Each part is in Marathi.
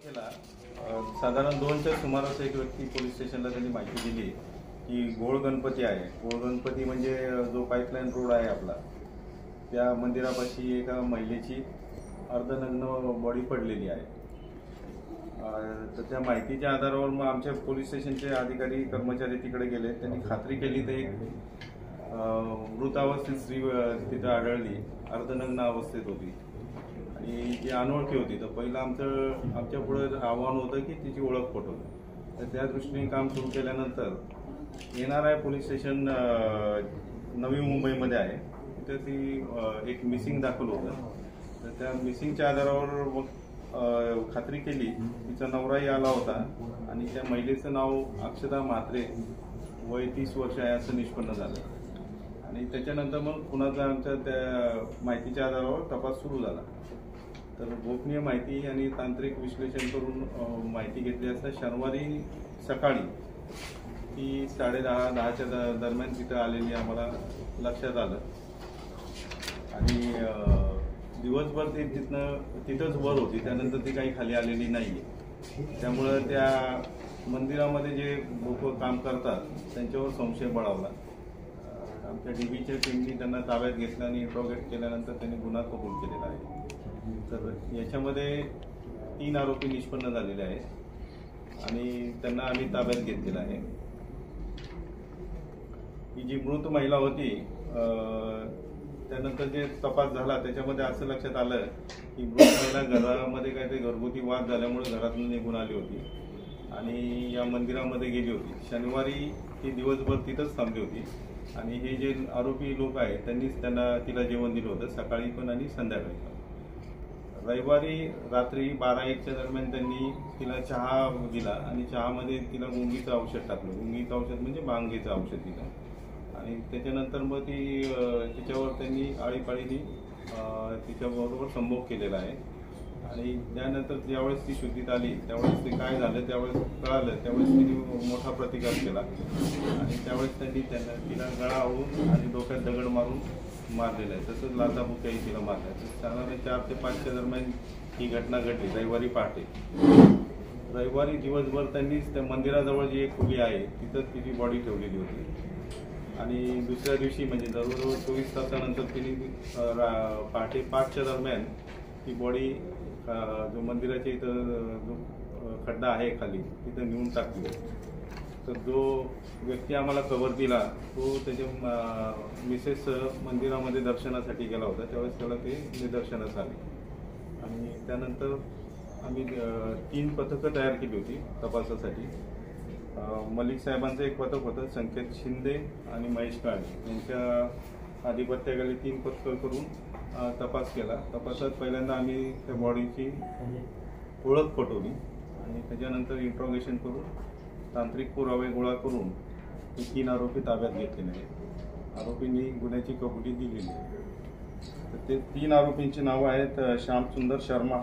तारखेला साधारण 2च्या सुमारास एक व्यक्ती पोलीस स्टेशनला त्यांनी माहिती दिली की गोळ गणपती आहे. गोळ गणपती म्हणजे जो पाईपलाईन रोड आहे आपला, त्या मंदिरापाशी एका महिलेची अर्धनग्न बॉडी पडलेली आहे. तर त्या माहितीच्या आधारावर मग आमच्या पोलीस स्टेशनचे अधिकारी कर्मचारी तिकडे गेले. त्यांनी खात्री केली तर एक मृत अवस्थेत स्त्री तिथं आढळली, अर्धनग्न अवस्थेत होती आणि जी अनोळखी होती. तर पहिलं आमच्या पुढे आव्हान होतं की तिची ओळख पटवणं. तर त्या दृष्टीने काम सुरू केल्यानंतर NRI पोलीस स्टेशन नवी मुंबईमध्ये आहे, तिथं ती एक मिसिंग दाखल होतं. तर त्या मिसिंगच्या आधारावर मग खात्री केली. तिचा नवराही आला होता आणि त्या महिलेचं नाव अक्षता म्हात्रे, वय 30 वर्ष आहे असं निष्पन्न झालं. आणि त्याच्यानंतर मग पुन्हा आमच्या त्या माहितीच्या आधारावर तपास सुरू झाला. तर गोपनीय माहिती आणि तांत्रिक विश्लेषण करून माहिती घेतली असता शनिवारी सकाळी ती 10:30-10च्या दरम्यान तिथं आलेली आम्हाला लक्षात आलं. आणि दिवसभर ती तिथंच वर होती, त्यानंतर ती काही खाली आलेली नाही आहे. त्यामुळं त्या मंदिरामध्ये जे लोक काम करतात त्यांच्यावर संशय बळावला. आमच्या DBच्या टीमनी त्यांना ताब्यात घेतलं आणि इंट्रोगेट केल्यानंतर त्यांनी गुन्हा कबूल केलेला आहे. तर याच्यामध्ये 3 आरोपी निष्पन्न झालेले आहेत आणि त्यांना आम्ही ताब्यात घेतलेलं आहे. ही जी मृत महिला होती, त्यानंतर जे तपास झाला त्याच्यामध्ये असं लक्षात आलं की मृत महिला घरामध्ये काहीतरी घरगुती वाद झाल्यामुळे घरातून निघून आली होती आणि या मंदिरामध्ये गेली होती. शनिवारी ती दिवसभर तिथंच थांबली होती आणि हे जे आरोपी लोक आहेत त्यांनीच तिला जेवण दिलं होतं, सकाळी पण आणि संध्याकाळी पण. रविवारी रात्री 12-1च्या दरम्यान त्यांनी तिला चहा दिला आणि चहामध्ये तिला गुंगीचं औषध टाकलं. गुंगीचं औषध म्हणजे भांगेचं औषध दिलं आणि त्याच्यानंतर मग तिच्यावर त्यांनी आळीपाळीने तिच्याबरोबर संभोग केलेला आहे. आणि त्यानंतर ज्यावेळेस ती शुद्धीत आली त्यावेळेस ते काय झालं त्यावेळेस कळालं, त्यावेळेस तिने मोठा प्रतिकार केला आणि त्यावेळेस त्यांनी तिला गळा आवळून आणि डोक्यात दगड मारून मारलेलं आहे. तसंच लाथाबुक्याही तिला मारल्या. साधारण 4 ते 5च्या दरम्यान ही घटना घडली रविवारी पहाटे. रविवारी दिवसभर त्यांनीच त्या मंदिराजवळ जी एक खोली आहे तिथंच तिची बॉडी ठेवलेली होती आणि दुसऱ्या दिवशी म्हणजे जवळजवळ 24 तासानंतर तिने पहाटे 5च्या दरम्यान ती बॉडी जो मंदिराच्या इथं जो खड्डा आहे खाली तिथं नेऊन टाकली. तर जो व्यक्ती आम्हाला खबर दिला तो त्याच्या मिसेस मंदिरामध्ये दर्शनासाठी गेला होता, त्यावेळेस त्याला ते निदर्शनास आले. आणि त्यानंतर आम्ही 3 पथकं तयार केली होती तपासासाठी. मलिक साहेबांचं एक पथक होतं, संकेत शिंदे आणि महेश काळे यांच्या आधिपत्याखाली 3 पथकं करून तपास केला. तपासात पहिल्यांदा आम्ही त्या बॉडीची ओळख पटवली आणि त्याच्यानंतर इंट्रोगेशन करून तांत्रिक पुरावे गोळा करून हे 3 आरोपी ताब्यात घेतलेले आहेत. आरोपींनी गुन्ह्याची कबुली दिलेली आहे. तर ते 3 आरोपींची नावं आहेत श्यामसुंदर शर्मा,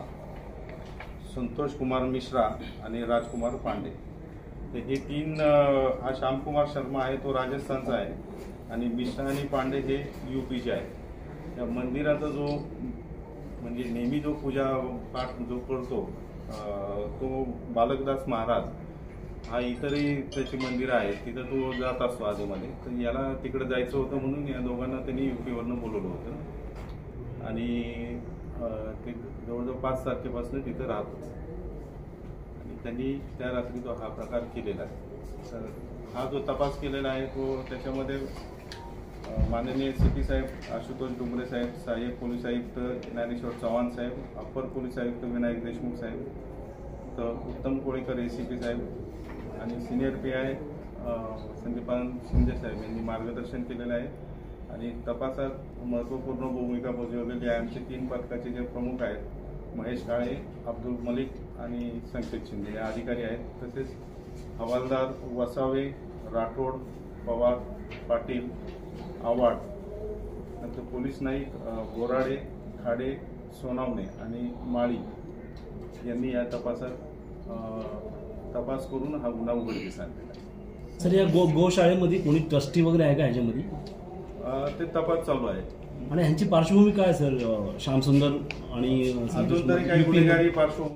संतोष कुमार मिश्रा आणि राजकुमार पांडे. तर हे 3 हा श्यामकुमार शर्मा आहे तो राजस्थानचा आहे आणि मिश्रा आणि पांडे हे UPचे आहेत. त्या मंदिराचा जो म्हणजे नेहमी जो पूजा पाठ जो करतो तो बालकदास महाराज हा इतरही त्याची मंदिरं आहेत, तिथं तो जात असतो आधीमध्ये. तर याला तिकडे जायचं होतं म्हणून या दोघांना त्यांनी UPवरनं बोलवलं होतं आणि ते जवळजवळ 5 तारखेपासून तिथं राहत होते आणि त्यांनी त्या रात्री तो हा प्रकार केलेला आहे. तर हा जो तपास केलेला आहे तो त्याच्यामध्ये माननीय CP साहेब आशुतोष डुंगरे साहेब, सहाय्यक पोलीस आयुक्त ज्ञानेश्वर चव्हाण साहेब, अप्पर पोलीस आयुक्त विनायक देशमुख साहेब, तर उत्तम कोळीकर ACP साहेब आणि सिनियर PI संदीपान शिंदे साहेब यांनी मार्गदर्शन केलेलं आहे. आणि तपासात महत्त्वपूर्ण भूमिका बजावलेली आहे. आमचे 3 पथकाचे जे प्रमुख आहेत महेश काळे, अब्दुल मलिक आणि संकेत शिंदे हे अधिकारी आहेत. तसेच हवालदार वसावे, राठोड, पवार, पाटील, आव्हाड, नंतर पोलीस नाईक बोराडे, खाडे, सोनावणे आणि माळी यांनी या तपासात तपास करून हा गुन्हा उघडकीस आणलेला आहे. सर, या गोशाळेमध्ये कोणी ट्रस्टी वगैरे आहे का ह्याच्यामध्ये? ते तपास चालू आहे. आणि ह्यांची पार्श्वभूमी काय सर? श्यामसुंदर आणि अजून तरी काही गुन्हेगारी पार्श्वभूमी